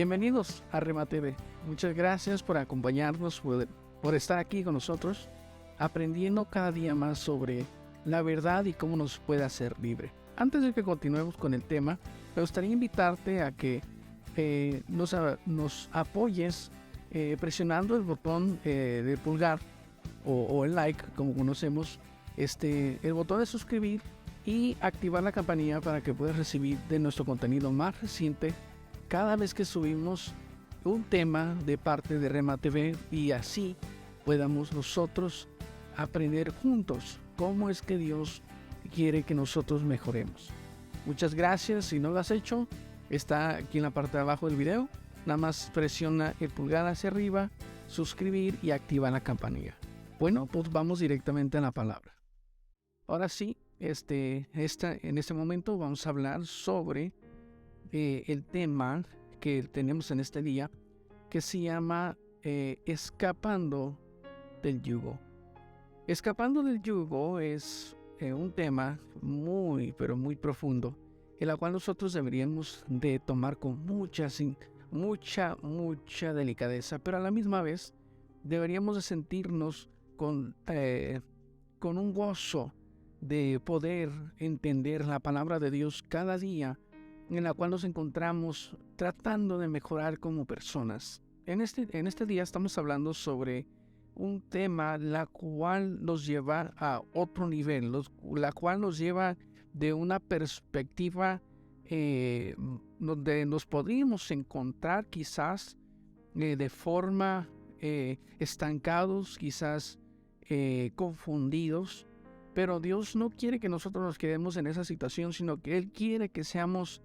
Bienvenidos a Rema TV. Muchas gracias por acompañarnos, por estar aquí con nosotros, aprendiendo cada día más sobre la verdad y cómo nos puede hacer libre. Antes de que continuemos con el tema, me gustaría invitarte a que nos apoyes presionando el botón de pulgar o el like, como conocemos, el botón de suscribir y activar la campanilla para que puedas recibir de nuestro contenido más reciente cada vez que subimos un tema de parte de Rema TV, y así podamos nosotros aprender juntos cómo es que Dios quiere que nosotros mejoremos. Muchas gracias. Si no lo has hecho, está aquí en la parte de abajo del video. Nada más presiona el pulgar hacia arriba, suscribir y activa la campanilla. Bueno, pues vamos directamente a la palabra. Ahora sí, en este momento vamos a hablar sobre el tema que tenemos en este día, que se llama escapando del yugo. Escapando del yugo es un tema muy, pero muy profundo, en la cual nosotros deberíamos de tomar con mucha delicadeza, pero a la misma vez deberíamos de sentirnos con un gozo de poder entender la palabra de Dios cada día, en la cual nos encontramos tratando de mejorar como personas. En este día estamos hablando sobre un tema la cual nos lleva a otro nivel, la cual nos lleva de una perspectiva donde nos podríamos encontrar quizás de forma estancados, quizás confundidos, pero Dios no quiere que nosotros nos quedemos en esa situación, sino que Él quiere que seamos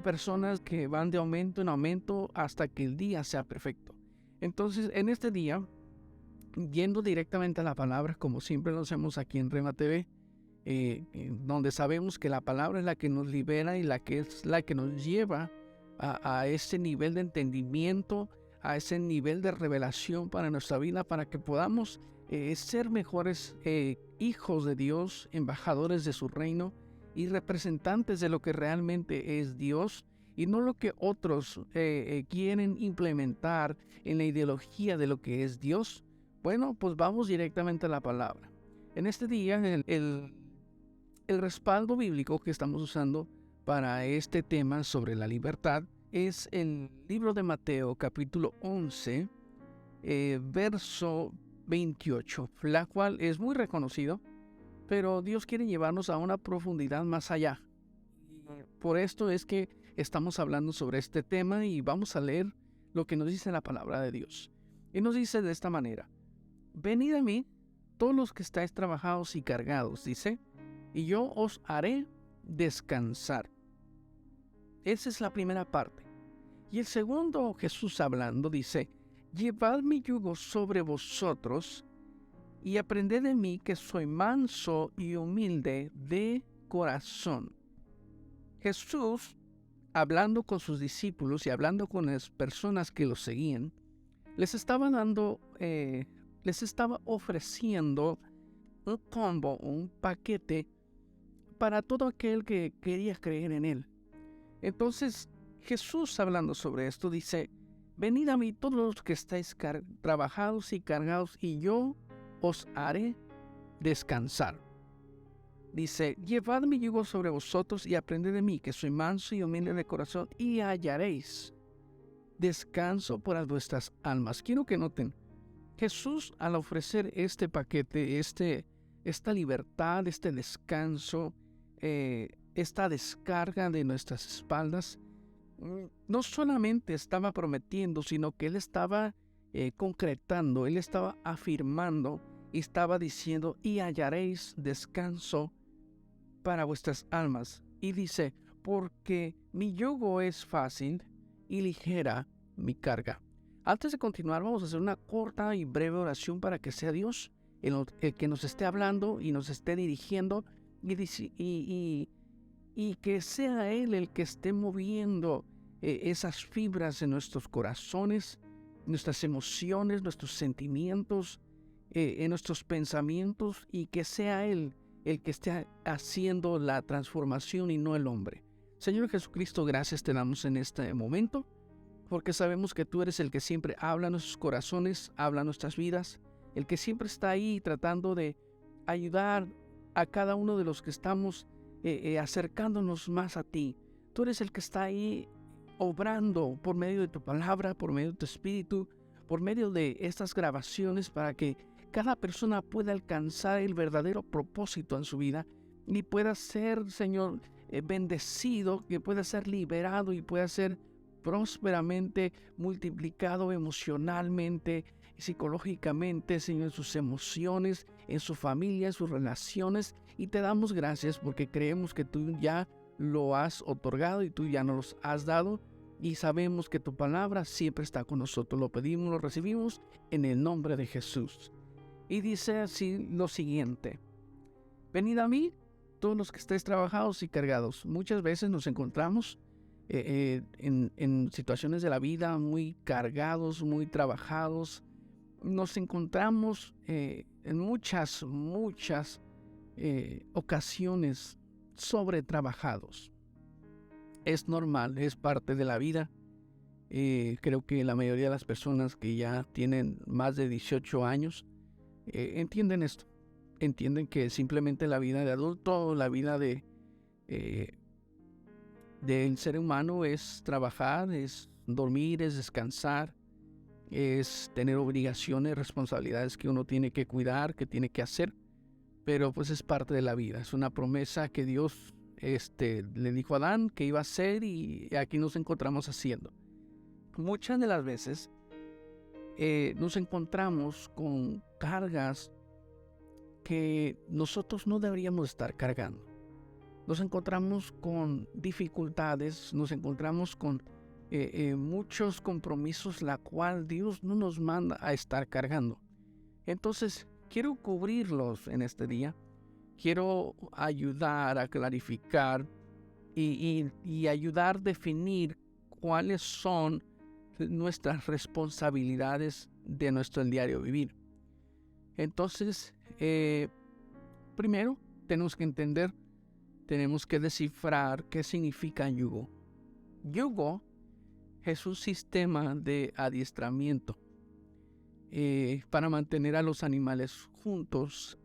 personas que van de aumento en aumento hasta que el día sea perfecto. Entonces, en este día, yendo directamente a la palabra, como siempre lo hacemos aquí en Rema TV, donde sabemos que la palabra es la que nos libera y la que es la que nos lleva a ese nivel de entendimiento, a ese nivel de revelación para nuestra vida, para que podamos ser mejores hijos de Dios, embajadores de su reino y representantes de lo que realmente es Dios, y no lo que otros quieren implementar en la ideología de lo que es Dios. Bueno, pues vamos directamente a la palabra. En este día, el respaldo bíblico que estamos usando para este tema sobre la libertad es el libro de Mateo, capítulo 11, verso 28, la cual es muy reconocido, pero Dios quiere llevarnos a una profundidad más allá. Por esto es que estamos hablando sobre este tema y vamos a leer lo que nos dice la palabra de Dios. Y nos dice de esta manera: venid a mí, todos los que estáis trabajados y cargados, dice, y yo os haré descansar. Esa es la primera parte. Y el segundo, Jesús hablando, dice: llevad mi yugo sobre vosotros y aprended de mí, que soy manso y humilde de corazón. Jesús, hablando con sus discípulos y hablando con las personas que lo seguían, les estaba ofreciendo un combo, un paquete para todo aquel que quería creer en Él. Entonces, Jesús, hablando sobre esto, dice: venid a mí todos los que estáis trabajados y cargados, y yo os haré descansar. Dice: llevad mi yugo sobre vosotros y aprended de mí, que soy manso y humilde de corazón, y hallaréis descanso para vuestras almas. Quiero que noten, Jesús, al ofrecer este paquete, esta libertad, este descanso, esta descarga de nuestras espaldas, no solamente estaba prometiendo, sino que Él estaba concretando, Él estaba afirmando y estaba diciendo: y hallaréis descanso para vuestras almas. Y dice: porque mi yugo es fácil y ligera mi carga. Antes de continuar, vamos a hacer una corta y breve oración para que sea Dios el que nos esté hablando y nos esté dirigiendo, y que sea Él el que esté moviendo esas fibras en nuestros corazones, nuestras emociones, nuestros sentimientos, en nuestros pensamientos, y que sea Él el que esté haciendo la transformación y no el hombre. Señor Jesucristo, gracias te damos en este momento. porque sabemos que tú eres el que siempre habla a nuestros corazones, habla a nuestras vidas, el que siempre está ahí tratando de ayudar a cada uno de los que estamos acercándonos más a ti. Tú eres el que está ahí obrando por medio de tu palabra, por medio de tu espíritu, por medio de estas grabaciones para que cada persona pueda alcanzar el verdadero propósito en su vida y pueda ser, Señor, bendecido, que pueda ser liberado y pueda ser prósperamente multiplicado emocionalmente, psicológicamente, Señor, en sus emociones, en su familia, en sus relaciones. Y te damos gracias porque creemos que tú ya lo has otorgado y tú ya nos los has dado. Y sabemos que tu palabra siempre está con nosotros. Lo pedimos, lo recibimos en el nombre de Jesús. Y dice así lo siguiente: venid a mí, todos los que estéis trabajados y cargados. Muchas veces nos encontramos en situaciones de la vida muy cargados, muy trabajados. Nos encontramos en muchas ocasiones sobretrabajados. Es normal, es parte de la vida. Creo que la mayoría de las personas que ya tienen más de 18 años entienden esto. Entienden que simplemente la vida de adulto, la vida del ser humano es trabajar, es dormir, es descansar, es tener obligaciones, responsabilidades que uno tiene que cuidar, que tiene que hacer, pero pues es parte de la vida. Es una promesa que Dios le dijo a Adán que iba a hacer y aquí nos encontramos haciendo. Muchas de las veces nos encontramos con cargas que nosotros no deberíamos estar cargando. Nos encontramos con dificultades, nos encontramos con muchos compromisos, la cual Dios no nos manda a estar cargando. Entonces, quiero cubrirlos en este día. Quiero ayudar a clarificar y ayudar a definir cuáles son nuestras responsabilidades de nuestro diario vivir. Entonces, primero tenemos que entender, tenemos que descifrar qué significa yugo. Yugo es un sistema de adiestramiento para mantener a los animales juntos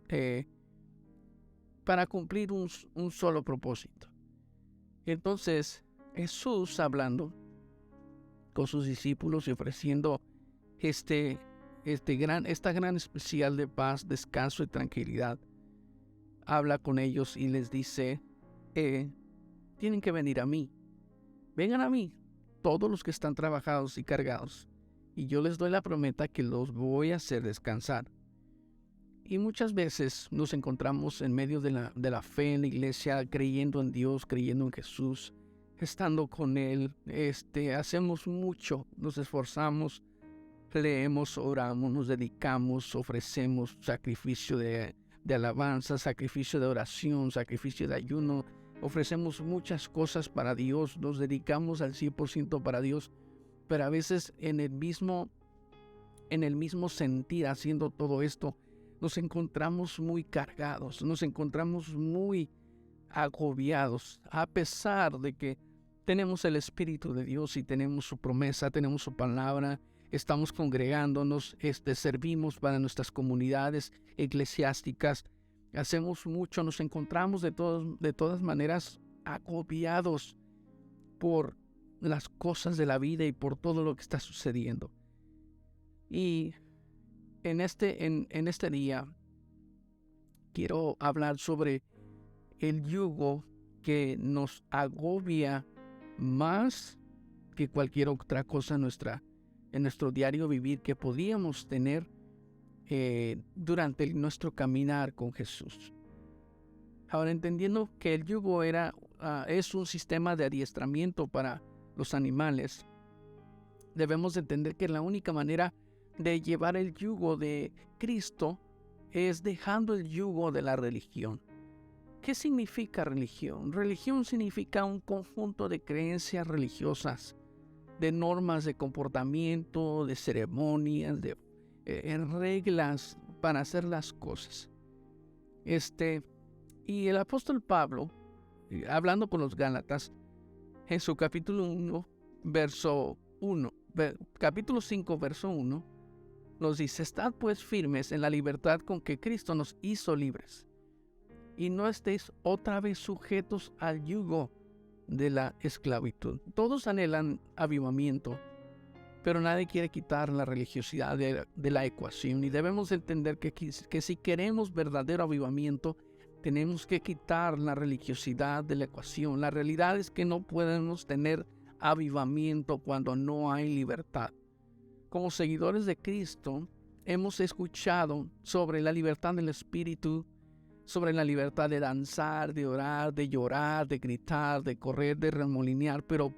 para cumplir un solo propósito. Entonces, Jesús, hablando con sus discípulos y ofreciendo esta gran especial de paz, descanso y tranquilidad, habla con ellos y les dice, tienen que venir a mí. Vengan a mí, todos los que están trabajados y cargados, y yo les doy la promesa que los voy a hacer descansar. Y muchas veces nos encontramos en medio de la fe en la iglesia, creyendo en Dios, creyendo en Jesús, estando con Él. Hacemos mucho, nos esforzamos, leemos, oramos, nos dedicamos, ofrecemos sacrificio de alabanza, sacrificio de oración, sacrificio de ayuno. Ofrecemos muchas cosas para Dios, nos dedicamos al 100% para Dios, pero a veces en el mismo sentir haciendo todo esto, nos encontramos muy cargados, nos encontramos muy agobiados, a pesar de que tenemos el Espíritu de Dios y tenemos su promesa, tenemos su palabra, estamos congregándonos, servimos para nuestras comunidades eclesiásticas, hacemos mucho, nos encontramos de todas maneras agobiados por las cosas de la vida y por todo lo que está sucediendo. Y en este día quiero hablar sobre el yugo que nos agobia más que cualquier otra cosa en nuestro diario vivir que podíamos tener durante nuestro caminar con Jesús. Ahora, entendiendo que el yugo es un sistema de adiestramiento para los animales, debemos entender que la única manera de llevar el yugo de Cristo es dejando el yugo de la religión. ¿Qué significa religión? Religión significa un conjunto de creencias religiosas, de normas de comportamiento, de ceremonias, de reglas para hacer las cosas. Y el apóstol Pablo, hablando con los Gálatas, en su capítulo 1, verso 1, capítulo 5, verso 1, nos dice: estad pues firmes en la libertad con que Cristo nos hizo libres, y no estéis otra vez sujetos al yugo de la esclavitud. Todos anhelan avivamiento, pero nadie quiere quitar la religiosidad de la ecuación, y debemos entender que si queremos verdadero avivamiento, tenemos que quitar la religiosidad de la ecuación. La realidad es que no podemos tener avivamiento cuando no hay libertad. Como seguidores de Cristo, hemos escuchado sobre la libertad del Espíritu, sobre la libertad de danzar, de orar, de llorar, de gritar, de correr, de remolinear, pero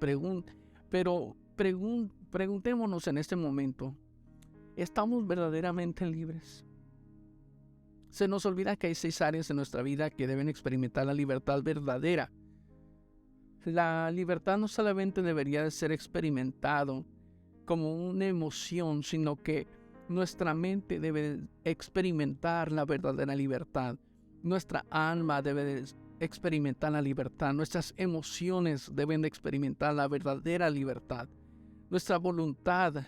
preguntémonos en este momento: ¿estamos verdaderamente libres? Se nos olvida que hay 6 áreas de nuestra vida que deben experimentar la libertad verdadera. La libertad no solamente debería de ser experimentado como una emoción, sino que nuestra mente debe experimentar la verdadera libertad. Nuestra alma debe de experimentar la libertad. Nuestras emociones deben de experimentar la verdadera libertad. Nuestra voluntad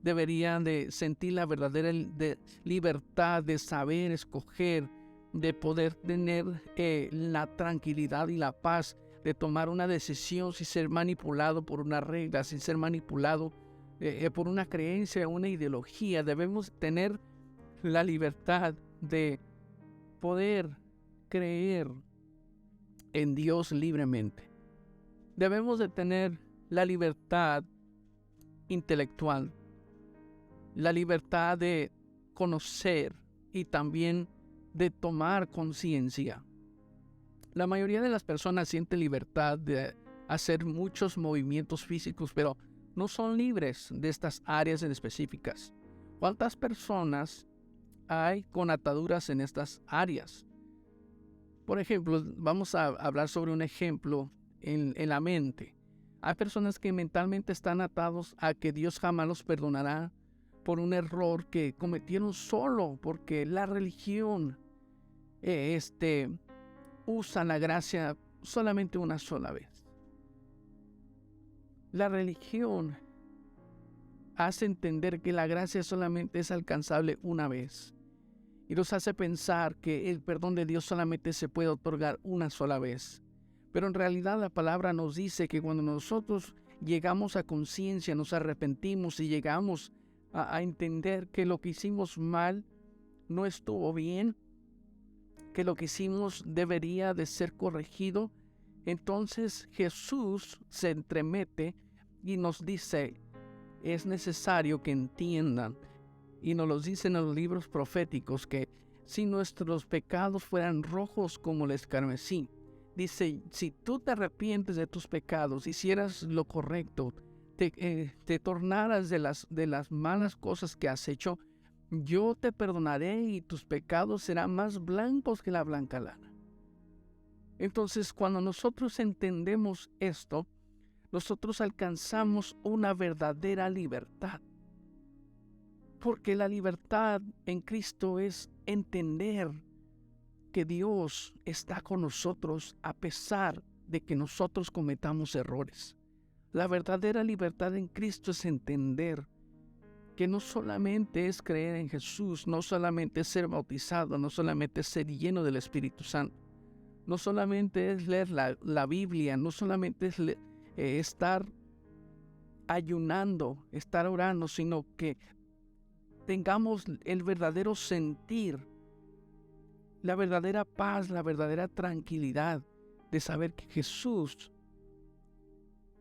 debería de sentir la verdadera libertad de saber escoger, de poder tener la tranquilidad y la paz de tomar una decisión sin ser manipulado por una regla, sin ser manipulado por una creencia, una ideología. Debemos tener la libertad de poder creer en Dios libremente. Debemos de tener la libertad intelectual, la libertad de conocer y también de tomar conciencia. La mayoría de las personas sienten libertad de hacer muchos movimientos físicos, pero no son libres de estas áreas en específicas. ¿Cuántas personas hay con ataduras en estas áreas? Por ejemplo, vamos a hablar sobre un ejemplo en la mente. Hay personas que mentalmente están atados a que Dios jamás los perdonará por un error que cometieron solo porque la religión usa la gracia solamente una sola vez. La religión hace entender que la gracia solamente es alcanzable una vez, y nos hace pensar que el perdón de Dios solamente se puede otorgar una sola vez. Pero en realidad la palabra nos dice que cuando nosotros llegamos a conciencia, nos arrepentimos y llegamos a entender que lo que hicimos mal no estuvo bien, que lo que hicimos debería de ser corregido, entonces Jesús se entremete y nos dice: es necesario que entiendan, y nos lo dicen en los libros proféticos, que si nuestros pecados fueran rojos como el escarmesí, dice, si tú te arrepientes de tus pecados, hicieras lo correcto, te tornaras de las malas cosas que has hecho, yo te perdonaré y tus pecados serán más blancos que la blanca lana. Entonces, cuando nosotros entendemos esto, nosotros alcanzamos una verdadera libertad. Porque la libertad en Cristo es entender que Dios está con nosotros a pesar de que nosotros cometamos errores. La verdadera libertad en Cristo es entender que no solamente es creer en Jesús, no solamente es ser bautizado, no solamente es ser lleno del Espíritu Santo, no solamente es leer la Biblia, no solamente es estar ayunando, estar orando, sino que tengamos el verdadero sentir, la verdadera paz, la verdadera tranquilidad de saber que Jesús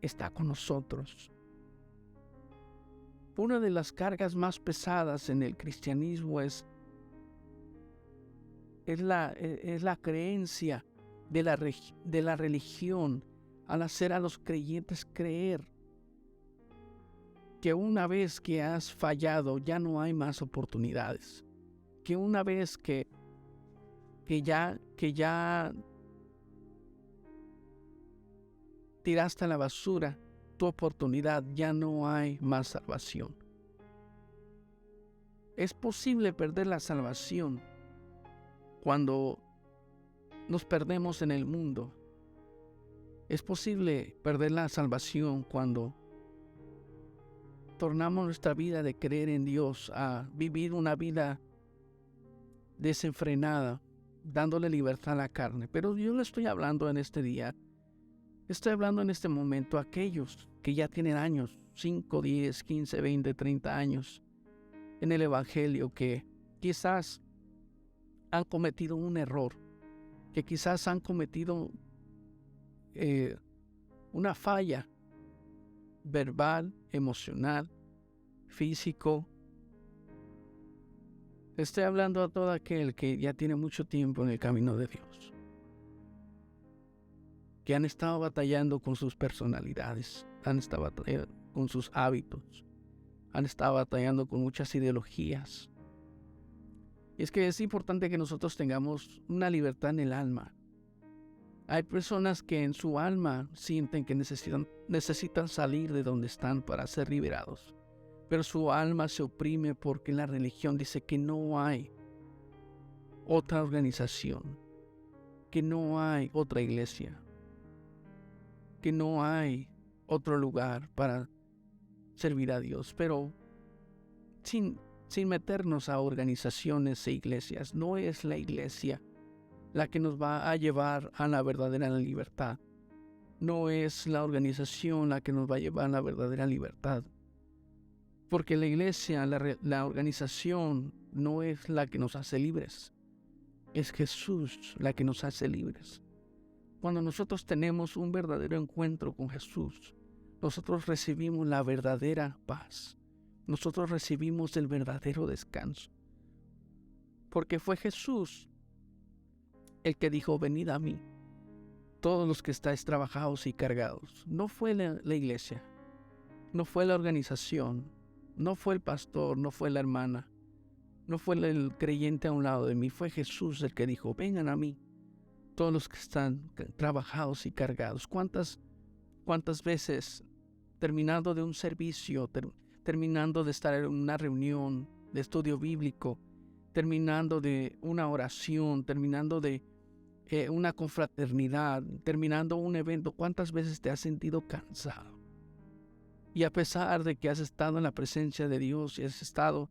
está con nosotros. Una de las cargas más pesadas en el cristianismo es la creencia de la religión, al hacer a los creyentes creer que una vez que has fallado ya no hay más oportunidades, que una vez que ya tiraste a la basura tu oportunidad, ya no hay más salvación. Es posible perder la salvación cuando nos perdemos en el mundo. Es posible perder la salvación cuando tornamos nuestra vida de creer en Dios a vivir una vida desenfrenada, dándole libertad a la carne. Pero yo le estoy hablando en este día, estoy hablando en este momento a aquellos que ya tienen años, 5, 10, 15, 20, 30 años en el Evangelio, que quizás han cometido un error, que quizás han cometido una falla verbal, emocional, físico. Estoy hablando a todo aquel que ya tiene mucho tiempo en el camino de Dios, que han estado batallando con sus personalidades, han estado batallando con sus hábitos, han estado batallando con muchas ideologías. Y es que es importante que nosotros tengamos una libertad en el alma. Hay personas que en su alma sienten que necesitan salir de donde están para ser liberados. Pero su alma se oprime porque la religión dice que no hay otra organización, que no hay otra iglesia, que no hay otro lugar para servir a Dios. Pero sin meternos a organizaciones e iglesias, no es la iglesia la que nos va a llevar a la verdadera libertad. No es la organización la que nos va a llevar a la verdadera libertad. Porque la iglesia, la organización, no es la que nos hace libres. Es Jesús la que nos hace libres. Cuando nosotros tenemos un verdadero encuentro con Jesús, nosotros recibimos la verdadera paz. Nosotros recibimos el verdadero descanso. Porque fue Jesús el que dijo: venid a mí, todos los que estáis trabajados y cargados. No fue la iglesia, no fue la organización, no fue el pastor, no fue la hermana, no fue el creyente a un lado de mí. Fue Jesús el que dijo: vengan a mí, todos los que están trabajados y cargados. ¿Cuántas veces, terminando de un servicio, terminando de estar en una reunión de estudio bíblico, terminando de una oración, terminando de una confraternidad, terminando un evento, cuántas veces te has sentido cansado? Y a pesar de que has estado en la presencia de Dios y has estado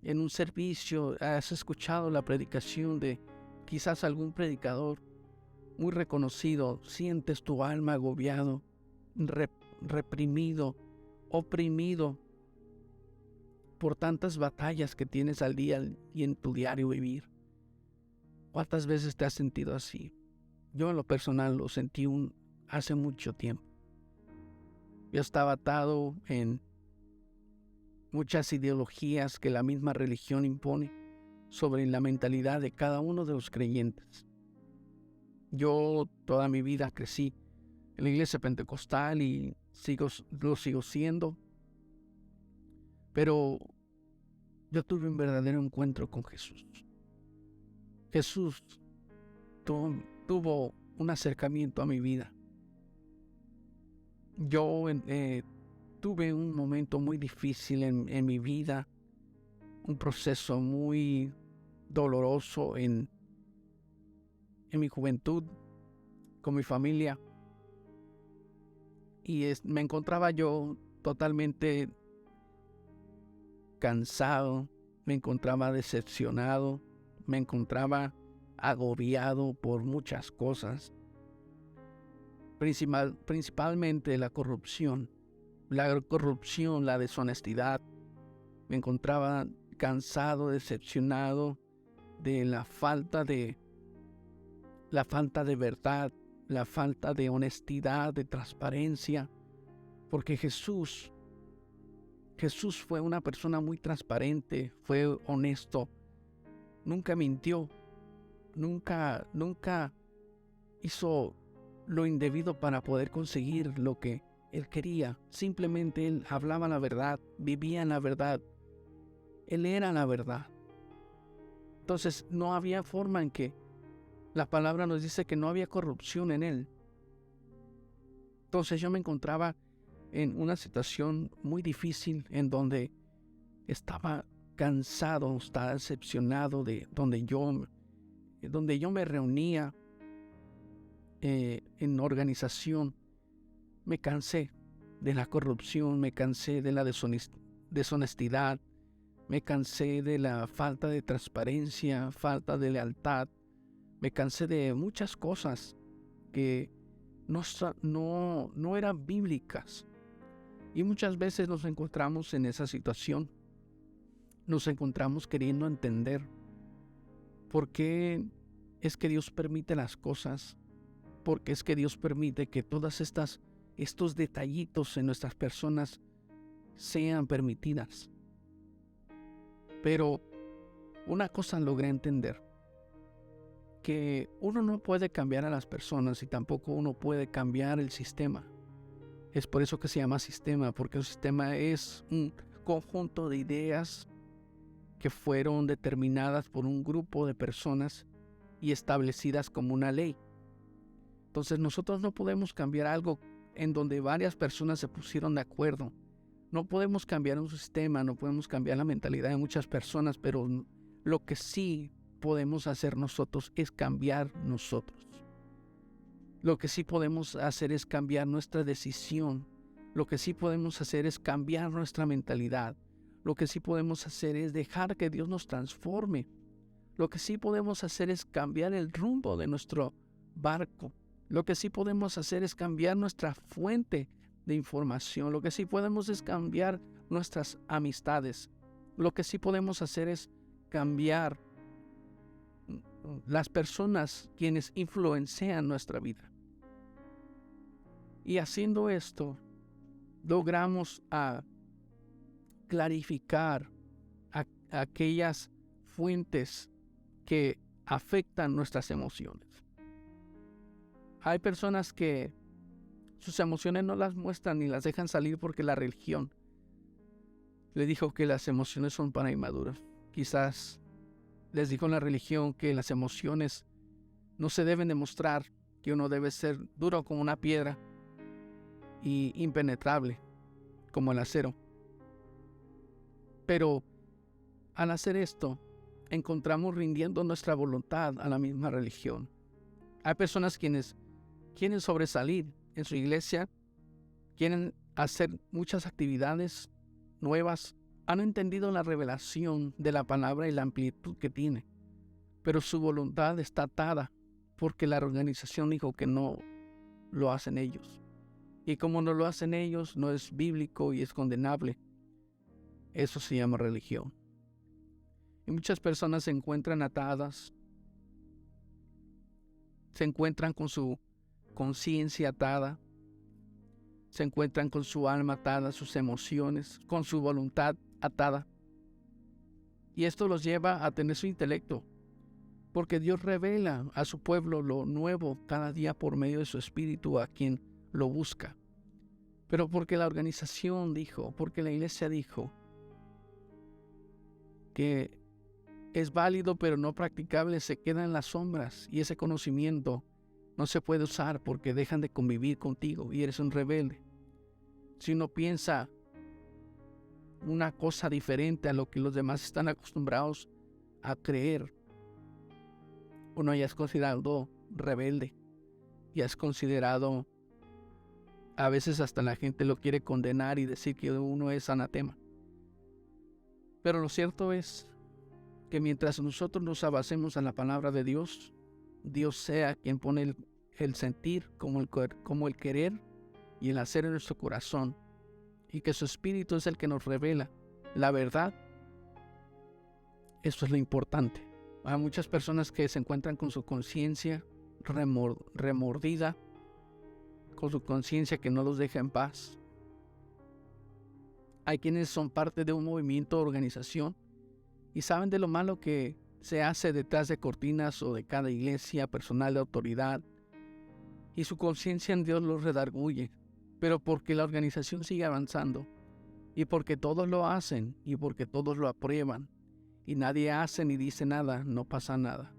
en un servicio, has escuchado la predicación de quizás algún predicador muy reconocido, sientes tu alma agobiado, reprimido, oprimido por tantas batallas que tienes al día y en tu diario vivir. ¿Cuántas veces te has sentido así? Yo en lo personal lo sentí hace mucho tiempo. Yo estaba atado en muchas ideologías que la misma religión impone sobre la mentalidad de cada uno de los creyentes. Yo toda mi vida crecí en la iglesia pentecostal y lo sigo siendo. Pero yo tuve un verdadero encuentro con Jesús. Jesús tuvo un acercamiento a mi vida. Yo tuve un momento muy difícil en mi vida, un proceso muy doloroso en mi juventud, con mi familia. Y me encontraba yo totalmente cansado, me encontraba decepcionado, me encontraba agobiado por muchas cosas, principalmente la corrupción, la deshonestidad. Me encontraba cansado, decepcionado de la falta de verdad, la falta de honestidad, de transparencia, porque Jesús fue una persona muy transparente, fue honesto, nunca mintió, nunca hizo lo indebido para poder conseguir lo que él quería. Simplemente él hablaba la verdad, vivía en la verdad, él era la verdad. Entonces no había forma en que la palabra nos dice que no había corrupción en él. Entonces yo me encontraba en una situación muy difícil en donde estaba cansado, estaba decepcionado de donde yo me reunía en organización. Me cansé de la corrupción, me cansé de la deshonestidad, me cansé de la falta de transparencia, falta de lealtad, me cansé de muchas cosas que no eran bíblicas. Y muchas veces nos encontramos en esa situación. Nos encontramos queriendo entender por qué es que Dios permite las cosas, por qué es que Dios permite que estos detallitos en nuestras personas sean permitidas. Pero una cosa logré entender, que uno no puede cambiar a las personas y tampoco uno puede cambiar el sistema. Es por eso que se llama sistema, porque el sistema es un conjunto de ideas que fueron determinadas por un grupo de personas y establecidas como una ley. Entonces nosotros no podemos cambiar algo en donde varias personas se pusieron de acuerdo. No podemos cambiar un sistema, no podemos cambiar la mentalidad de muchas personas, pero lo que sí podemos hacer nosotros es cambiar nosotros. Lo que sí podemos hacer es cambiar nuestra decisión. Lo que sí podemos hacer es cambiar nuestra mentalidad. Lo que sí podemos hacer es dejar que Dios nos transforme. Lo que sí podemos hacer es cambiar el rumbo de nuestro barco. Lo que sí podemos hacer es cambiar nuestra fuente de información. Lo que sí podemos es cambiar nuestras amistades. Lo que sí podemos hacer es cambiar las personas quienes influencian nuestra vida. Y haciendo esto, logramos clarificar aquellas fuentes que afectan nuestras emociones. Hay personas que sus emociones no las muestran ni las dejan salir porque la religión le dijo que las emociones son para inmaduros. Quizás les dijo la religión que las emociones no se deben demostrar, que uno debe ser duro como una piedra y impenetrable como el acero. Pero al hacer esto, encontramos rindiendo nuestra voluntad a la misma religión. Hay personas quienes quieren sobresalir en su iglesia, quieren hacer muchas actividades nuevas, han entendido la revelación de la palabra y la amplitud que tiene, pero su voluntad está atada porque la organización dijo que no lo hacen ellos. Y como no lo hacen ellos, no es bíblico y es condenable. Eso se llama religión. Y muchas personas se encuentran atadas, se encuentran con su conciencia atada, se encuentran con su alma atada, sus emociones, con su voluntad atada. Y esto los lleva a tener su intelecto, porque Dios revela a su pueblo lo nuevo cada día por medio de su espíritu a quien lo busca. Pero porque la organización dijo, porque la iglesia dijo que es válido pero no practicable, se queda en las sombras y ese conocimiento no se puede usar porque dejan de convivir contigo y eres un rebelde. Si uno piensa una cosa diferente a lo que los demás están acostumbrados a creer, uno ya es considerado rebelde, ya es considerado, a veces hasta la gente lo quiere condenar y decir que uno es anatema. Pero lo cierto es que mientras nosotros nos abasemos en la palabra de Dios, Dios sea quien pone el sentir como el querer y el hacer en nuestro corazón, y que su espíritu es el que nos revela la verdad. Eso es lo importante. Hay muchas personas que se encuentran con su conciencia remordida, con su conciencia que no los deja en paz. Hay quienes son parte de un movimiento o organización y saben de lo malo que se hace detrás de cortinas o de cada iglesia, personal de autoridad, y su conciencia en Dios los redarguye. Pero porque la organización sigue avanzando, y porque todos lo hacen, y porque todos lo aprueban, y nadie hace ni dice nada, no pasa nada.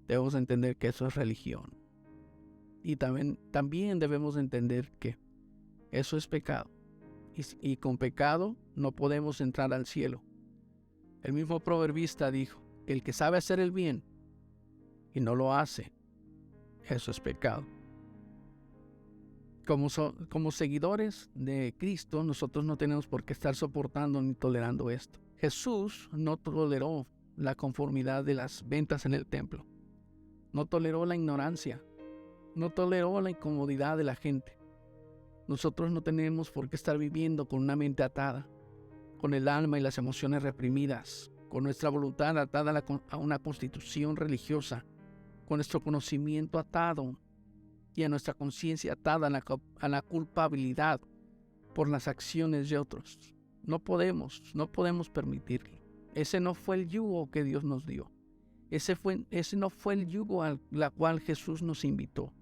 Debemos entender que eso es religión. Y también debemos entender que eso es pecado. Y con pecado no podemos entrar al cielo. El mismo proverbista dijo que el que sabe hacer el bien y no lo hace, eso es pecado. Como seguidores de Cristo, nosotros no tenemos por qué estar soportando ni tolerando esto. Jesús no toleró la conformidad de las ventas en el templo. No toleró la ignorancia. No toleró la incomodidad de la gente. Nosotros no tenemos por qué estar viviendo con una mente atada, con el alma y las emociones reprimidas, con nuestra voluntad atada a una constitución religiosa, con nuestro conocimiento atado y a nuestra conciencia atada a la culpabilidad por las acciones de otros. No podemos permitirlo. Ese no fue el yugo que Dios nos dio. Ese no fue el yugo al cual Jesús nos invitó.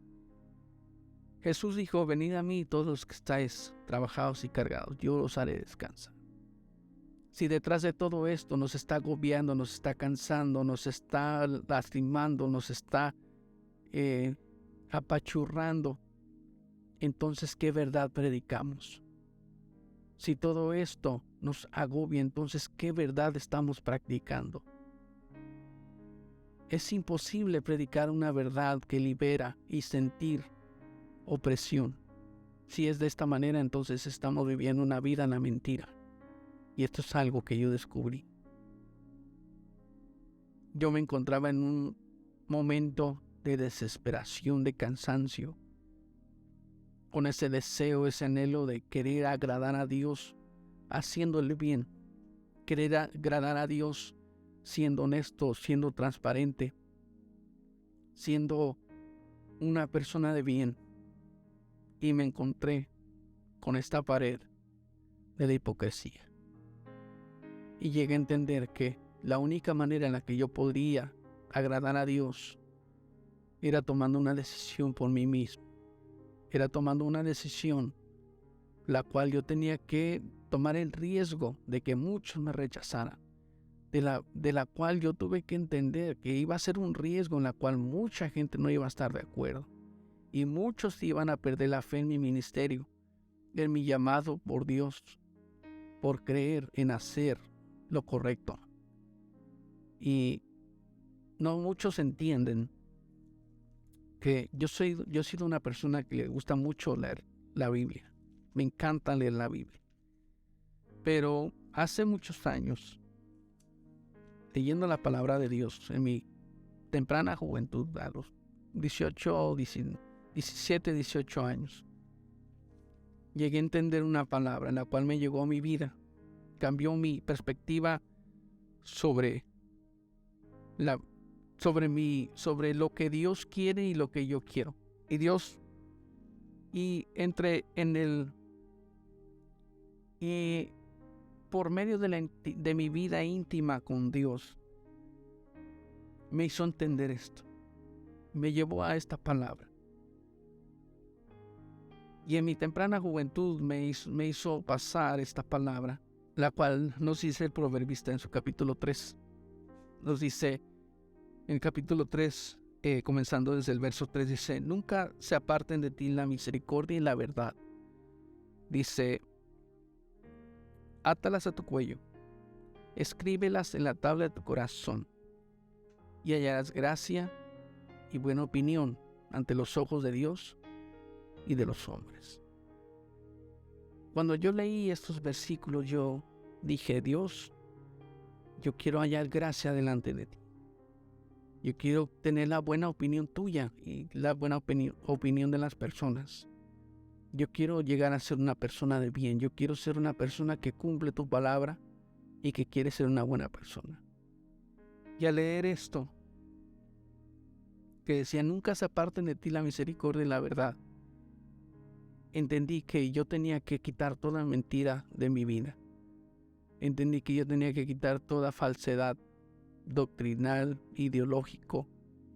Jesús dijo: venid a mí todos los que estáis trabajados y cargados, yo os haré descansar. Si detrás de todo esto nos está agobiando, nos está cansando, nos está lastimando, nos está apachurrando, entonces ¿qué verdad predicamos? Si todo esto nos agobia, entonces ¿qué verdad estamos practicando? Es imposible predicar una verdad que libera y sentir opresión. Si es de esta manera, entonces estamos viviendo una vida en la mentira. Y esto es algo que yo descubrí. Yo me encontraba en un momento de desesperación, de cansancio, con ese deseo, ese anhelo de querer agradar a Dios haciéndole bien, querer agradar a Dios siendo honesto, siendo transparente, siendo una persona de bien. Y me encontré con esta pared de la hipocresía. Y llegué a entender que la única manera en la que yo podría agradar a Dios era tomando una decisión por mí mismo. Era tomando una decisión la cual yo tenía que tomar el riesgo de que muchos me rechazaran. De la cual yo tuve que entender que iba a ser un riesgo en la cual mucha gente no iba a estar de acuerdo. Y muchos iban a perder la fe en mi ministerio, en mi llamado por Dios, por creer en hacer lo correcto. Y no muchos entienden que yo he sido una persona que le gusta mucho leer la Biblia. Me encanta leer la Biblia. Pero hace muchos años, leyendo la palabra de Dios en mi temprana juventud, a los 17, 18 años, llegué a entender una palabra en la cual me llegó a mi vida, cambió mi perspectiva sobre lo que Dios quiere y lo que yo quiero. Y por medio de mi vida íntima con Dios, me hizo entender esto. Me llevó a esta palabra. Y en mi temprana juventud me hizo pasar esta palabra, la cual nos dice el proverbista en su capítulo 3. Nos dice en el capítulo 3, comenzando desde el verso 3, dice: nunca se aparten de ti la misericordia y la verdad. Dice: átalas a tu cuello, escríbelas en la tabla de tu corazón, y hallarás gracia y buena opinión ante los ojos de Dios y de los hombres. Cuando yo leí estos versículos, yo dije: Dios, yo quiero hallar gracia delante de ti. Yo quiero tener la buena opinión tuya y la buena opinión de las personas. Yo quiero llegar a ser una persona de bien. Yo quiero ser una persona que cumple tu palabra y que quiere ser una buena persona. Y al leer esto, que decía: nunca se aparten de ti la misericordia y la verdad, entendí que yo tenía que quitar toda mentira de mi vida. Entendí que yo tenía que quitar toda falsedad doctrinal, ideológico,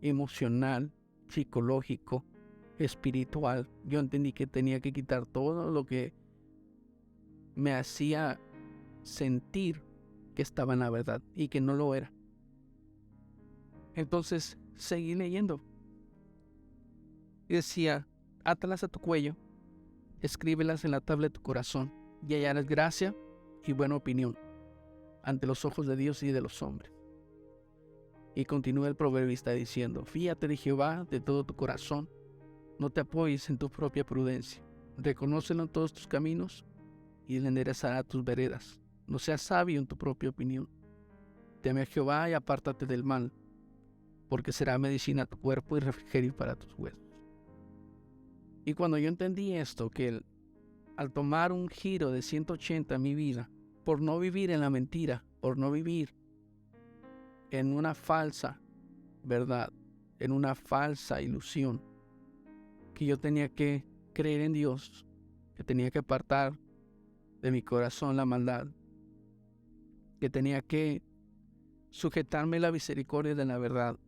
emocional, psicológico, espiritual. Yo entendí que tenía que quitar todo lo que me hacía sentir que estaba en la verdad y que no lo era. Entonces seguí leyendo y decía: átalas a tu cuello, escríbelas en la tabla de tu corazón, y hallarás gracia y buena opinión ante los ojos de Dios y de los hombres. Y continúa el proverbista diciendo: fíate de Jehová de todo tu corazón, no te apoyes en tu propia prudencia. Reconócelo en todos tus caminos y Él enderezará tus veredas. No seas sabio en tu propia opinión. Teme a Jehová y apártate del mal, porque será medicina a tu cuerpo y refrigerio para tus huesos. Y cuando yo entendí esto, que al tomar un giro de 180 en mi vida, por no vivir en la mentira, por no vivir en una falsa verdad, en una falsa ilusión, que yo tenía que creer en Dios, que tenía que apartar de mi corazón la maldad, que tenía que sujetarme a la misericordia de la verdad,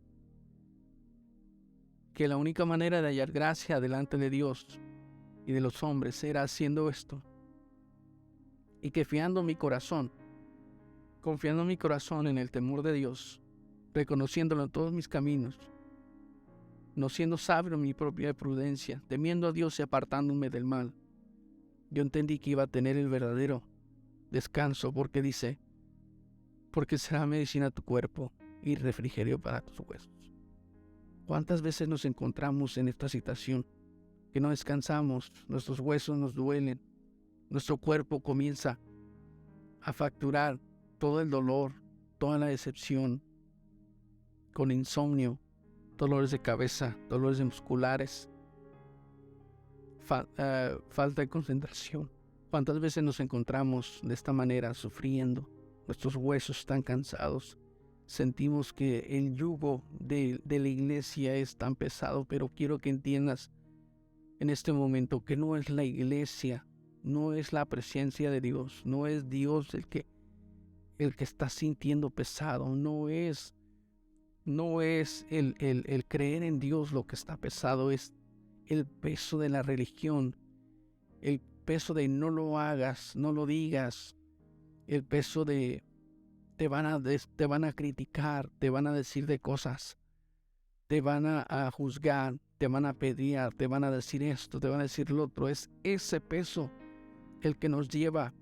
que la única manera de hallar gracia delante de Dios y de los hombres era haciendo esto, y que confiando mi corazón en el temor de Dios, reconociéndolo en todos mis caminos, no siendo sabio en mi propia prudencia, temiendo a Dios y apartándome del mal, yo entendí que iba a tener el verdadero descanso, porque dice, porque será medicina a tu cuerpo y refrigerio para tus huesos. ¿Cuántas veces nos encontramos en esta situación? Que no descansamos, nuestros huesos nos duelen, nuestro cuerpo comienza a facturar todo el dolor, toda la decepción, con insomnio, dolores de cabeza, dolores musculares, falta de concentración. ¿Cuántas veces nos encontramos de esta manera sufriendo? Nuestros huesos están cansados. Sentimos que el yugo de la iglesia es tan pesado, pero quiero que entiendas en este momento que no es la iglesia, no es la presencia de Dios, no es Dios el que está sintiendo pesado, no es el creer en Dios lo que está pesado, es el peso de la religión, el peso de no lo hagas, no lo digas, el peso de te van a criticar, te van a decir de cosas, te van a juzgar, te van a pedir, te van a decir esto, te van a decir lo otro. Es ese peso el que nos lleva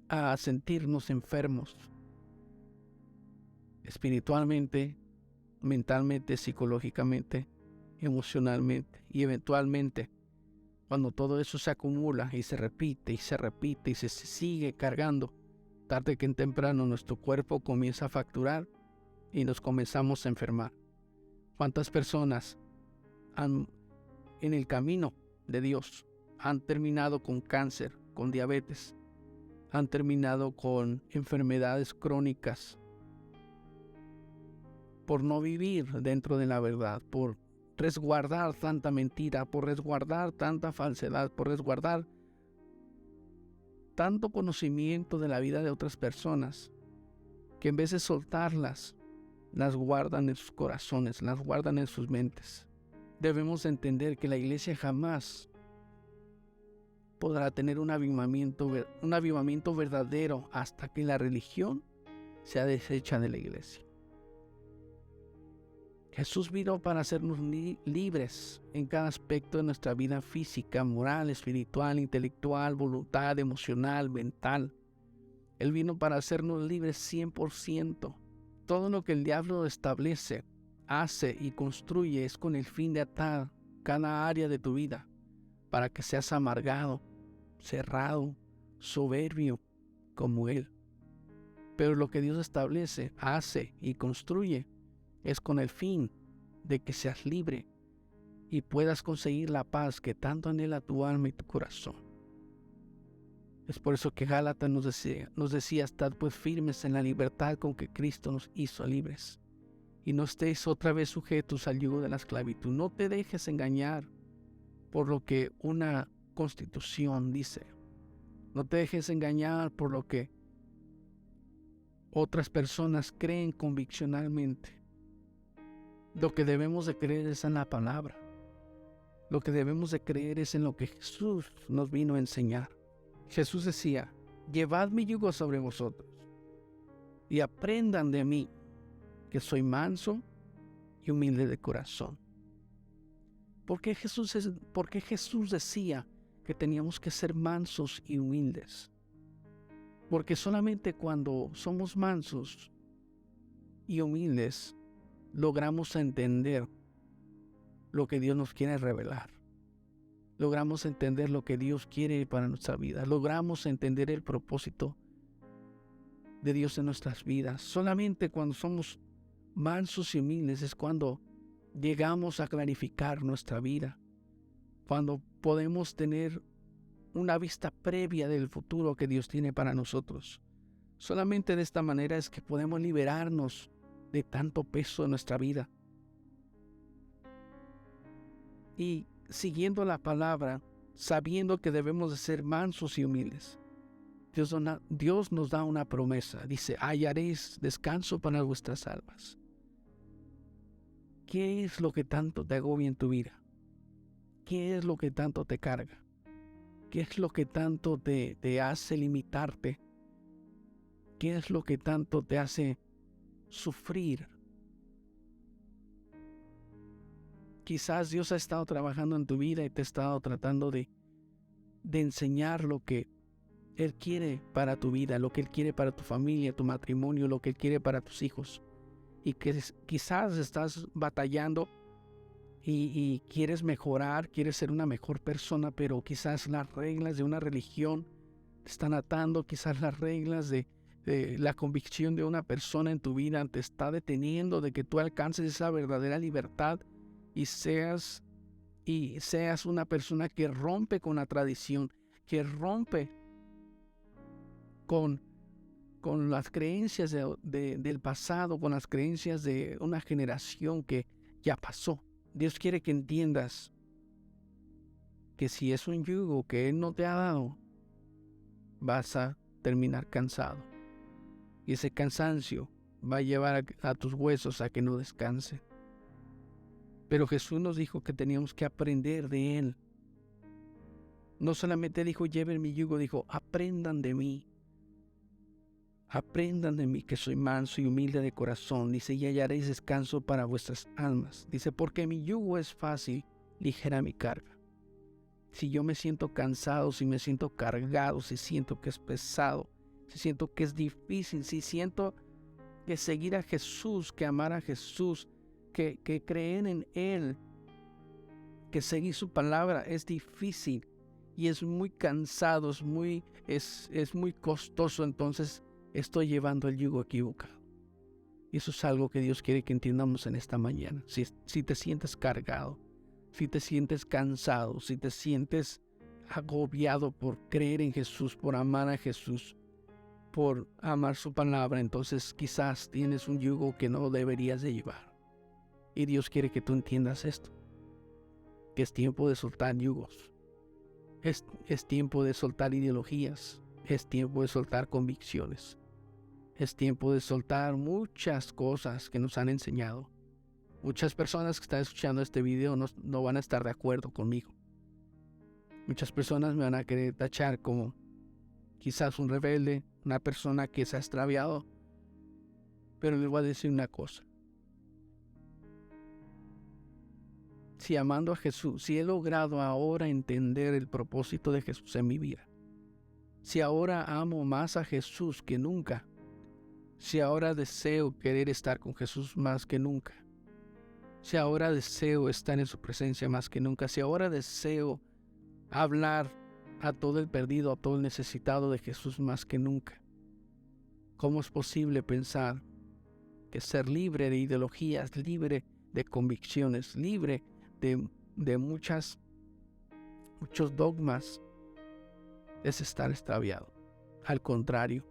a sentirnos enfermos espiritualmente, mentalmente, psicológicamente, emocionalmente, y eventualmente cuando todo eso se acumula y se repite y se repite y se sigue cargando, tarde que temprano nuestro cuerpo comienza a facturar y nos comenzamos a enfermar. ¿Cuántas personas en el camino de Dios han terminado con cáncer, con diabetes, han terminado con enfermedades crónicas por no vivir dentro de la verdad, por resguardar tanta mentira, por resguardar tanta falsedad, por resguardar tanto conocimiento de la vida de otras personas, que en vez de soltarlas, las guardan en sus corazones, las guardan en sus mentes? Debemos entender que la iglesia jamás podrá tener un avivamiento verdadero hasta que la religión sea deshecha de la iglesia. Jesús vino para hacernos libres en cada aspecto de nuestra vida física, moral, espiritual, intelectual, voluntad, emocional, mental. Él vino para hacernos libres 100%. Todo lo que el diablo establece, hace y construye es con el fin de atar cada área de tu vida para que seas amargado, cerrado, soberbio como Él. Pero lo que Dios establece, hace y construye es con el fin de que seas libre y puedas conseguir la paz que tanto anhela tu alma y tu corazón. Es por eso que Gálatas nos decía, estad pues firmes en la libertad con que Cristo nos hizo libres, y no estéis otra vez sujetos al yugo de la esclavitud. No te dejes engañar por lo que una constitución dice. No te dejes engañar por lo que otras personas creen conviccionalmente. Lo que debemos de creer es en la palabra. Lo que debemos de creer es en lo que Jesús nos vino a enseñar. Jesús decía, llevad mi yugo sobre vosotros y aprendan de mí, que soy manso y humilde de corazón. ¿Por qué Jesús decía que teníamos que ser mansos y humildes? Porque solamente cuando somos mansos y humildes logramos entender lo que Dios nos quiere revelar. logramos entender lo que Dios quiere para nuestra vida, logramos entender el propósito de Dios en nuestras vidas. Solamente cuando somos mansos y humildes es cuando llegamos a clarificar nuestra vida, cuando podemos tener una vista previa del futuro que Dios tiene para nosotros. Solamente de esta manera es que podemos liberarnos de tanto peso en nuestra vida. Y siguiendo la palabra, sabiendo que debemos de ser mansos y humildes, Dios nos da una promesa. Dice, hallaréis descanso para vuestras almas. ¿Qué es lo que tanto te agobia en tu vida? ¿Qué es lo que tanto te carga? ¿Qué es lo que tanto te hace limitarte? ¿Qué es lo que tanto te hace sufrir? Quizás Dios ha estado trabajando en tu vida y te ha estado tratando de enseñar lo que Él quiere para tu vida, lo que Él quiere para tu familia, tu matrimonio, lo que Él quiere para tus hijos. Y que quizás estás batallando y quieres mejorar, quieres ser una mejor persona, pero quizás las reglas de una religión te están atando, quizás las reglas de la convicción de una persona en tu vida te está deteniendo de que tú alcances esa verdadera libertad y seas una persona que rompe con la tradición, que rompe con las creencias del pasado, con las creencias de una generación que ya pasó. Dios quiere que entiendas que si es un yugo que Él no te ha dado, vas a terminar cansado. Y ese cansancio va a llevar a tus huesos a que no descansen. Pero Jesús nos dijo que teníamos que aprender de Él. No solamente dijo, lleven mi yugo, dijo, aprendan de mí. Aprendan de mí que soy manso y humilde de corazón. Dice, y hallaréis descanso para vuestras almas. Dice, porque mi yugo es fácil, ligera mi carga. Si yo me siento cansado, si me siento cargado, si siento que es pesado, si siento que es difícil, si siento que seguir a Jesús, que amar a Jesús, que creer en Él, que seguir su palabra es difícil y es muy cansado, es muy costoso, entonces estoy llevando el yugo equivocado. Y eso es algo que Dios quiere que entiendamos en esta mañana. Si te sientes cargado, si te sientes cansado, si te sientes agobiado por creer en Jesús, por amar a Jesús, por amar su palabra, entonces quizás tienes un yugo que no deberías de llevar. Y Dios quiere que tú entiendas esto, que es tiempo de soltar yugos, es tiempo de soltar ideologías, es tiempo de soltar convicciones, es tiempo de soltar muchas cosas que nos han enseñado. Muchas personas que están escuchando este video no van a estar de acuerdo conmigo. Muchas personas me van a querer tachar como quizás un rebelde, una persona que se ha extraviado. Pero les voy a decir una cosa. Si amando a Jesús, si he logrado ahora entender el propósito de Jesús en mi vida, si ahora amo más a Jesús que nunca, si ahora deseo querer estar con Jesús más que nunca, si ahora deseo estar en su presencia más que nunca, si ahora deseo hablar a todo el perdido, a todo el necesitado de Jesús más que nunca, ¿cómo es posible pensar que ser libre de ideologías, libre de convicciones, libre de muchos dogmas es estar extraviado? Al contrario,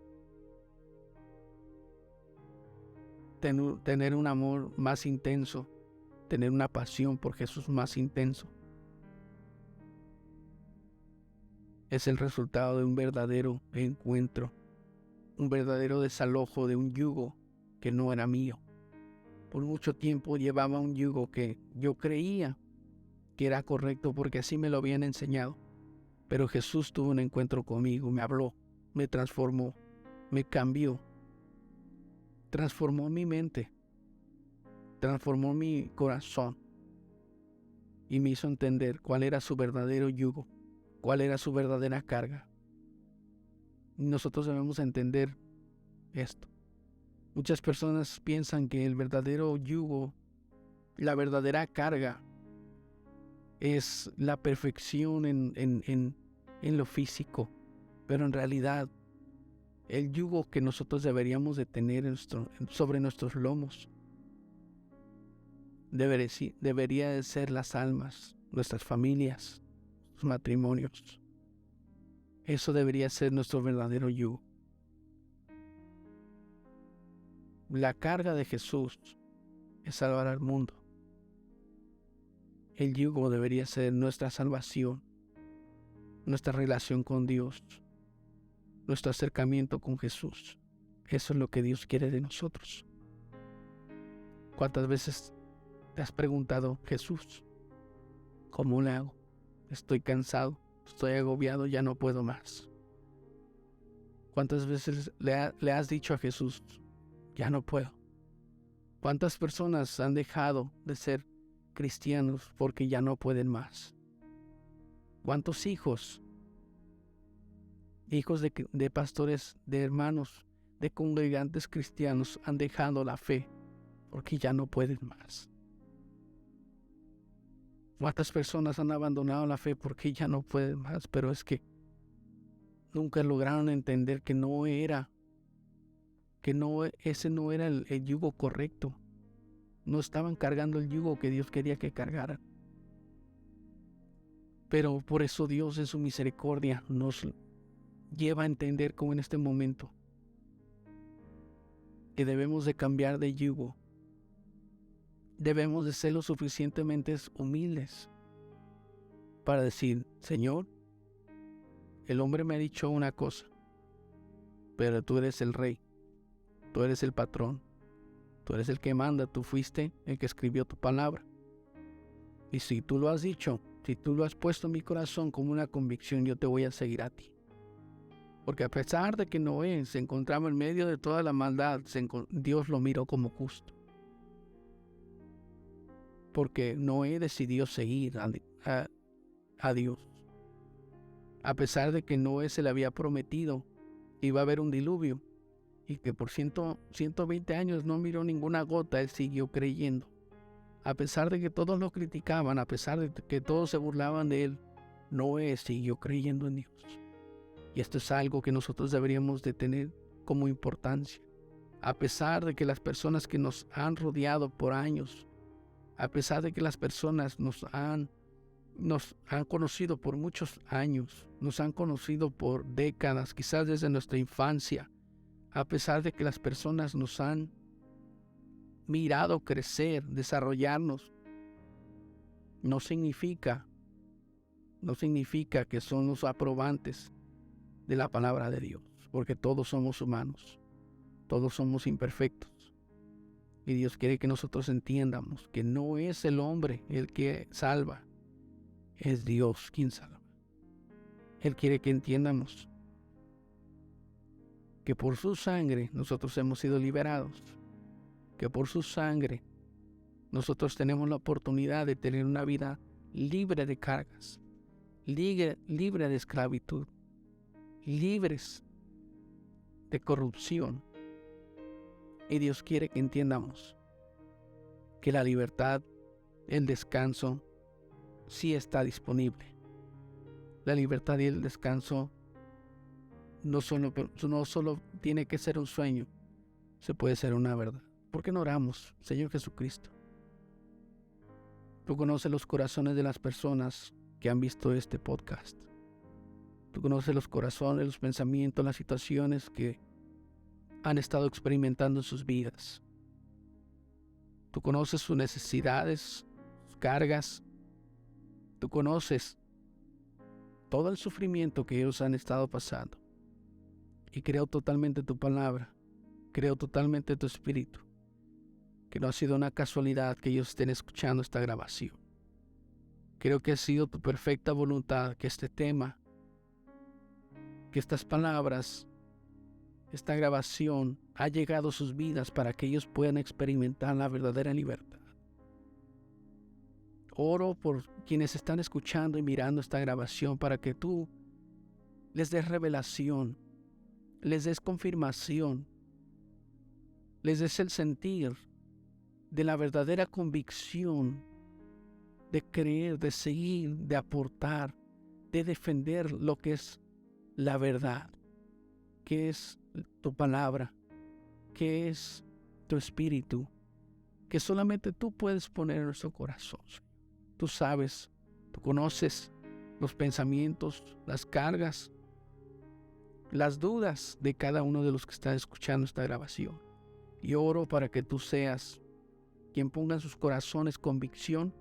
tener un amor más intenso, tener una pasión por Jesús más intenso, es el resultado de un verdadero encuentro, un verdadero desalojo de un yugo que no era mío. Por mucho tiempo llevaba un yugo que yo creía que era correcto porque así me lo habían enseñado. Pero Jesús tuvo un encuentro conmigo, me habló, me transformó, me cambió, transformó mi mente, transformó mi corazón y me hizo entender cuál era su verdadero yugo, cuál era su verdadera carga. Y nosotros debemos entender esto. Muchas personas piensan que el verdadero yugo, la verdadera carga, es la perfección en lo físico, pero en realidad el yugo que nosotros deberíamos de tener sobre nuestros lomos debería de ser las almas, nuestras familias, los matrimonios. Eso debería ser nuestro verdadero yugo. La carga de Jesús es salvar al mundo. El yugo debería ser nuestra salvación, nuestra relación con Dios, nuestro acercamiento con Jesús. Eso es lo que Dios quiere de nosotros. ¿Cuántas veces te has preguntado, Jesús, cómo le hago? Estoy cansado, estoy agobiado, ya no puedo más. ¿Cuántas veces le has dicho a Jesús, ya no puedo? ¿Cuántas personas han dejado de ser cristianos porque ya no pueden más? ¿Cuántos hijos de pastores, de hermanos, de congregantes cristianos han dejado la fe porque ya no pueden más? ¿Cuántas personas han abandonado la fe porque ya no pueden más? Pero es que nunca lograron entender que ese no era el yugo correcto. No estaban cargando el yugo que Dios quería que cargaran. Pero por eso Dios en su misericordia nos lleva a entender como en este momento que debemos de cambiar de yugo. Debemos de ser lo suficientemente humildes para decir, Señor, el hombre me ha dicho una cosa, pero tú eres el rey, tú eres el patrón, tú eres el que manda, tú fuiste el que escribió tu palabra. Y si tú lo has dicho, si tú lo has puesto en mi corazón como una convicción, yo te voy a seguir a ti. Porque a pesar de que Noé se encontraba en medio de toda la maldad, Dios lo miró como justo. Porque Noé decidió seguir a Dios. A pesar de que Noé se le había prometido iba a haber un diluvio y que por 120 años no miró ninguna gota, él siguió creyendo. A pesar de que todos lo criticaban, a pesar de que todos se burlaban de él, Noé siguió creyendo en Dios. Y esto es algo que nosotros deberíamos de tener como importancia. A pesar de que las personas que nos han rodeado por años, a pesar de que las personas nos han conocido por muchos años, nos han conocido por décadas, quizás desde nuestra infancia, a pesar de que las personas nos han mirado crecer, desarrollarnos, no significa que son los aprobantes de la palabra de Dios, porque todos somos humanos, todos somos imperfectos. Y Dios quiere que nosotros entiendamos que no es el hombre el que salva, es Dios quien salva. Él quiere que entiendamos que por su sangre nosotros hemos sido liberados, que por su sangre nosotros tenemos la oportunidad de tener una vida libre de cargas, libre de esclavitud, libres de corrupción. Y Dios quiere que entiendamos que la libertad, el descanso, sí está disponible. La libertad y el descanso no solo tiene que ser un sueño, se puede ser una verdad. ¿Por qué no oramos, Señor Jesucristo? Tú conoces los corazones de las personas que han visto este podcast. Tú conoces los corazones, los pensamientos, las situaciones que han estado experimentando en sus vidas. Tú conoces sus necesidades, sus cargas. Tú conoces todo el sufrimiento que ellos han estado pasando. Y creo totalmente tu palabra. Creo totalmente tu espíritu. Que no ha sido una casualidad que ellos estén escuchando esta grabación. Creo que ha sido tu perfecta voluntad que este tema, que estas palabras, esta grabación ha llegado a sus vidas para que ellos puedan experimentar la verdadera libertad. Oro por quienes están escuchando y mirando esta grabación para que tú les des revelación, les des confirmación, les des el sentir de la verdadera convicción de creer, de seguir, de aportar, de defender lo que es la verdad, que es tu palabra, que es tu espíritu, que solamente tú puedes poner en nuestro corazón. Tú sabes, tú conoces los pensamientos, las cargas, las dudas de cada uno de los que están escuchando esta grabación. Y oro para que tú seas quien ponga en sus corazones convicción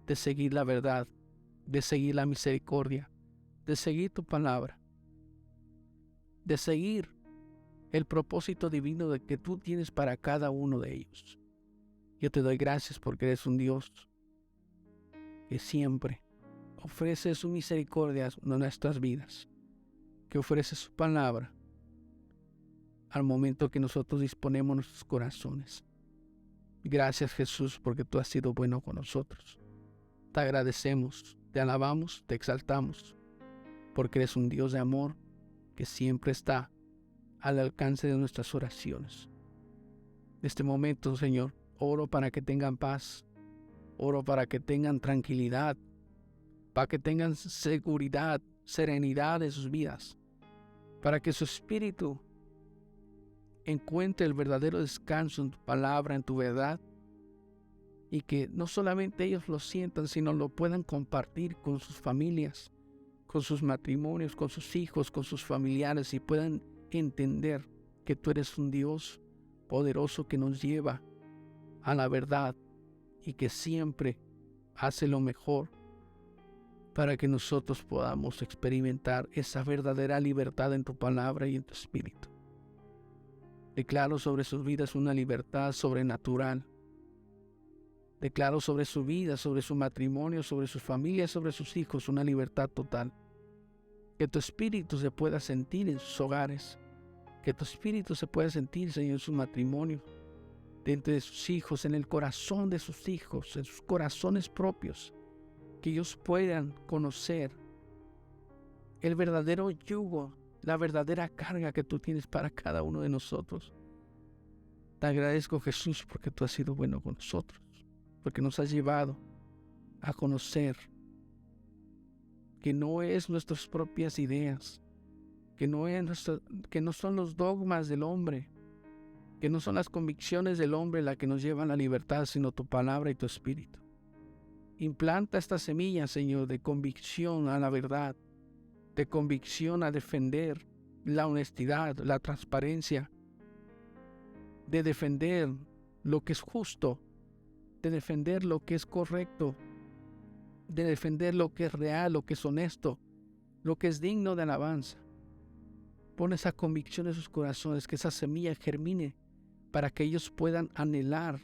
de seguir la verdad, de seguir la misericordia, de seguir tu palabra, de seguir el propósito divino de que tú tienes para cada uno de ellos. Yo te doy gracias porque eres un Dios que siempre ofrece su misericordia en nuestras vidas, que ofrece su palabra al momento que nosotros disponemos nuestros corazones. Gracias, Jesús, porque tú has sido bueno con nosotros. Te agradecemos, te alabamos, te exaltamos, porque eres un Dios de amor que siempre está al alcance de nuestras oraciones. En este momento, Señor, oro para que tengan paz, oro para que tengan tranquilidad, para que tengan seguridad, serenidad en sus vidas, para que su espíritu encuentre el verdadero descanso en tu palabra, en tu verdad, y que no solamente ellos lo sientan, sino lo puedan compartir con sus familias, con sus matrimonios, con sus hijos, con sus familiares, y puedan entender que tú eres un Dios poderoso que nos lleva a la verdad y que siempre hace lo mejor para que nosotros podamos experimentar esa verdadera libertad en tu palabra y en tu espíritu. Declaro sobre sus vidas una libertad sobrenatural. Declaro sobre su vida, sobre su matrimonio, sobre su familia, sobre sus hijos, una libertad total. Que tu espíritu se pueda sentir en sus hogares. Que tu espíritu se pueda sentir, Señor, en su matrimonio, dentro de sus hijos, en el corazón de sus hijos, en sus corazones propios. Que ellos puedan conocer el verdadero yugo, la verdadera carga que tú tienes para cada uno de nosotros. Te agradezco, Jesús, porque tú has sido bueno con nosotros, porque nos has llevado a conocer que no es nuestras propias ideas, que no son los dogmas del hombre, que no son las convicciones del hombre las que nos llevan a la libertad, sino tu palabra y tu espíritu. Implanta esta semilla, Señor, de convicción a la verdad, de convicción a defender la honestidad, la transparencia, de defender lo que es justo, de defender lo que es correcto, de defender lo que es real, lo que es honesto, lo que es digno de alabanza. Pon esa convicción en sus corazones, que esa semilla germine para que ellos puedan anhelar,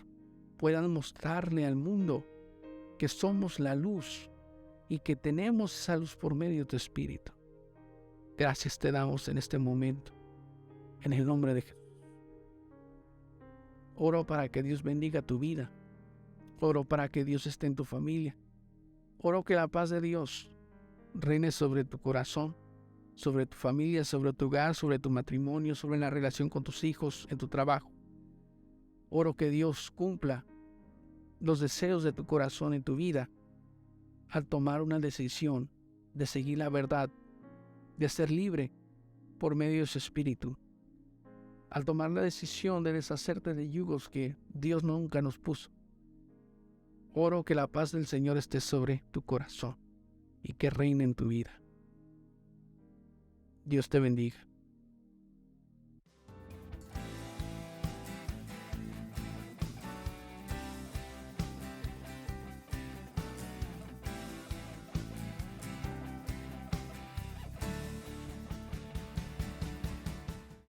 puedan mostrarle al mundo que somos la luz y que tenemos esa luz por medio de tu espíritu. Gracias te damos en este momento, en el nombre de Jesús. Oro para que Dios bendiga tu vida. Oro para que Dios esté en tu familia. Oro que la paz de Dios reine sobre tu corazón, sobre tu familia, sobre tu hogar, sobre tu matrimonio, sobre la relación con tus hijos, en tu trabajo. Oro que Dios cumpla los deseos de tu corazón en tu vida al tomar una decisión de seguir la verdad, de ser libre por medio de su espíritu. Al tomar la decisión de deshacerte de yugos que Dios nunca nos puso. Oro que la paz del Señor esté sobre tu corazón y que reine en tu vida. Dios te bendiga.